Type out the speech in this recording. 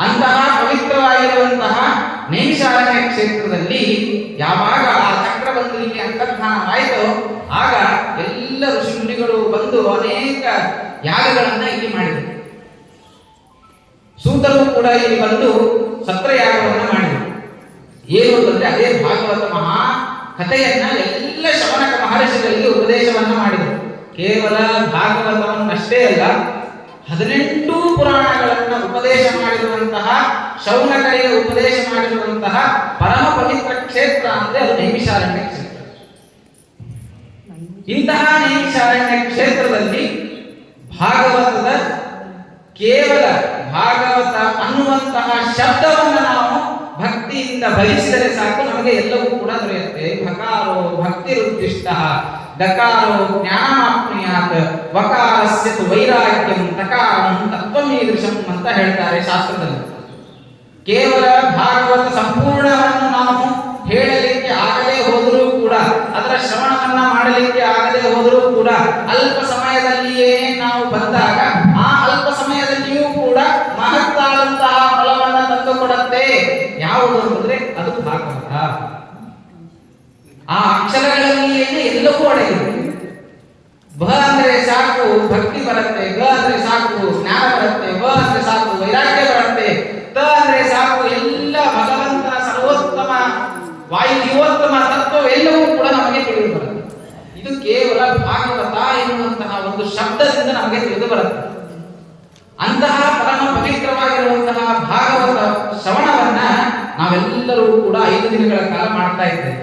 ಅಂತಹ ಪವಿತ್ರವಾಗಿರುವಂತಹ ನೈಮಿಷಾರಣ್ಯ ಕ್ಷೇತ್ರದಲ್ಲಿ ಯಾವಾಗ ಆ ಚಕ್ರಬಂಧು ಇಲ್ಲಿ ಅಂತರ್ಧಾನವಾಯಿತೋ ಆಗ ಎಲ್ಲ ಋಷಿಮುನಿಗಳು ಬಂದು ಅನೇಕ ಯಾಗಗಳನ್ನ ಇಲ್ಲಿ ಮಾಡಿದರು. ಸೂತರು ಕೂಡ ಇಲ್ಲಿ ಬಂದು ಸತ್ರಯಾಗವನ್ನು ಮಾಡಿದರು. ಏನು ಅಂತಂದ್ರೆ ಅದೇ ಭಾಗವತ ಮಹಾ ಕಥೆಯನ್ನ ಎಲ್ಲ ಶವನಕ ಮಹರ್ಷಿಗಳಿಗೆ ಉಪದೇಶವನ್ನ ಮಾಡಿದರು. ಕೇವಲ ಭಾಗವತವನ್ನಷ್ಟೇ ಅಲ್ಲ, 18 ಪುರಾಣಗಳನ್ನ ಉಪದೇಶ ಮಾಡಿರುವಂತಹ ಶೌನಕರಿಗೆ ಉಪದೇಶ ಮಾಡಿರುವಂತಹ ಪರಮ ಪವಿತ್ರ ಕ್ಷೇತ್ರ ಅಂದ್ರೆ ಅದು ನೈಮಿಷಾರಣ್ಯ ಕ್ಷೇತ್ರ. ಇಂತಹ ನೈಮಿಷಾರಣ್ಯ ಕ್ಷೇತ್ರದಲ್ಲಿ ಭಾಗವತದ ಕೇವಲ ಭಾಗವತ ಅನ್ನುವಂತಹ ಶಬ್ದವನ್ನು ನಾವು ಭಕ್ತಿಯಿಂದ ಭಜಿಸಿದರೆ ಸಾಕು, ನಮಗೆ ಎಲ್ಲವೂ ಕೂಡ ದೊರೆಯುತ್ತೆ. ಭಕಾರೋ ಭಕ್ತಿರುದ್ದಿಷ್ಟ, ದಕಾರೋ ಜ್ಞಾನಮಾಪ್ನುಯಾತ್, ವಕಾರಸ್ಯ ತು ವೈರಾಗ್ಯಂ, ತಕಾರಂ ತತ್ವಮೀದೃಶಂ ಅಂತ ಹೇಳ್ತಾರೆ ಶಾಸ್ತ್ರದಲ್ಲಿ. ಕೇವಲ ಭಾಗವತ ಸಂಪೂರ್ಣವನ್ನು ನಾವು ಹೇಳಲಿಕ್ಕೆ ಆಗದೆ ಹೋದರೂ ಕೂಡ, ಅದರ ಶ್ರವಣವನ್ನ ಮಾಡಲಿಕ್ಕೆ ಆಗದೆ ಹೋದರೂ ಕೂಡ, ಅಲ್ಪ ಸಮಯದಲ್ಲಿಯೇ ನಾವು ಬಂದಾಗ ಆ ಅಲ್ಪ ಸಮಯದಲ್ಲಿಯೂ ಕೂಡ ಮಹತ್ತಾದಂತಹ ಫಲವನ್ನ ತಂದುಕೊಡುತ್ತೆ. ಯಾವುದು ಅಂತಂದ್ರೆ ಅದು ಭಾಗವತ. ಆ ಅಕ್ಷರಗಳಲ್ಲಿಯೇ ಎಲ್ಲವೂ ಅಡಗಿದೆ. ಭ ಅಂದ್ರೆ ಸಾಕು ಭಕ್ತಿ ಬರುತ್ತೆ, ಗ ಅಂದ್ರೆ ಸಾಕು ಜ್ಞಾನ ಬರುತ್ತೆ, ವ ಅಂದ್ರೆ ಸಾಕು ವೈರಾಗ್ಯ ಬರುತ್ತೆ, ತ ಅಂದ್ರೆ ಸಾಕು ಎಲ್ಲ ಭಗವಂತನ ಸರ್ವೋತ್ತಮ ವಾಯುಜೀವೋತ್ತಮ ತತ್ವವೆಲ್ಲವೂ ಕೂಡ ನಮಗೆ ತಿಳಿದು ಬರುತ್ತೆ. ಇದು ಕೇವಲ ಭಾಗವತ ಎನ್ನುವಂತಹ ಒಂದು ಶಬ್ದದಿಂದ ನಮಗೆ ತಿಳಿದು ಬರುತ್ತೆ. ಅಂತಹ ಪರಮ ಪವಿತ್ರವಾಗಿರುವಂತಹ ಭಾಗವತ ಶ್ರವಣವನ್ನ ನಾವೆಲ್ಲರೂ ಕೂಡ 5 ದಿನಗಳ ಕಾಲ ಮಾಡ್ತಾ ಇದ್ದೇವೆ.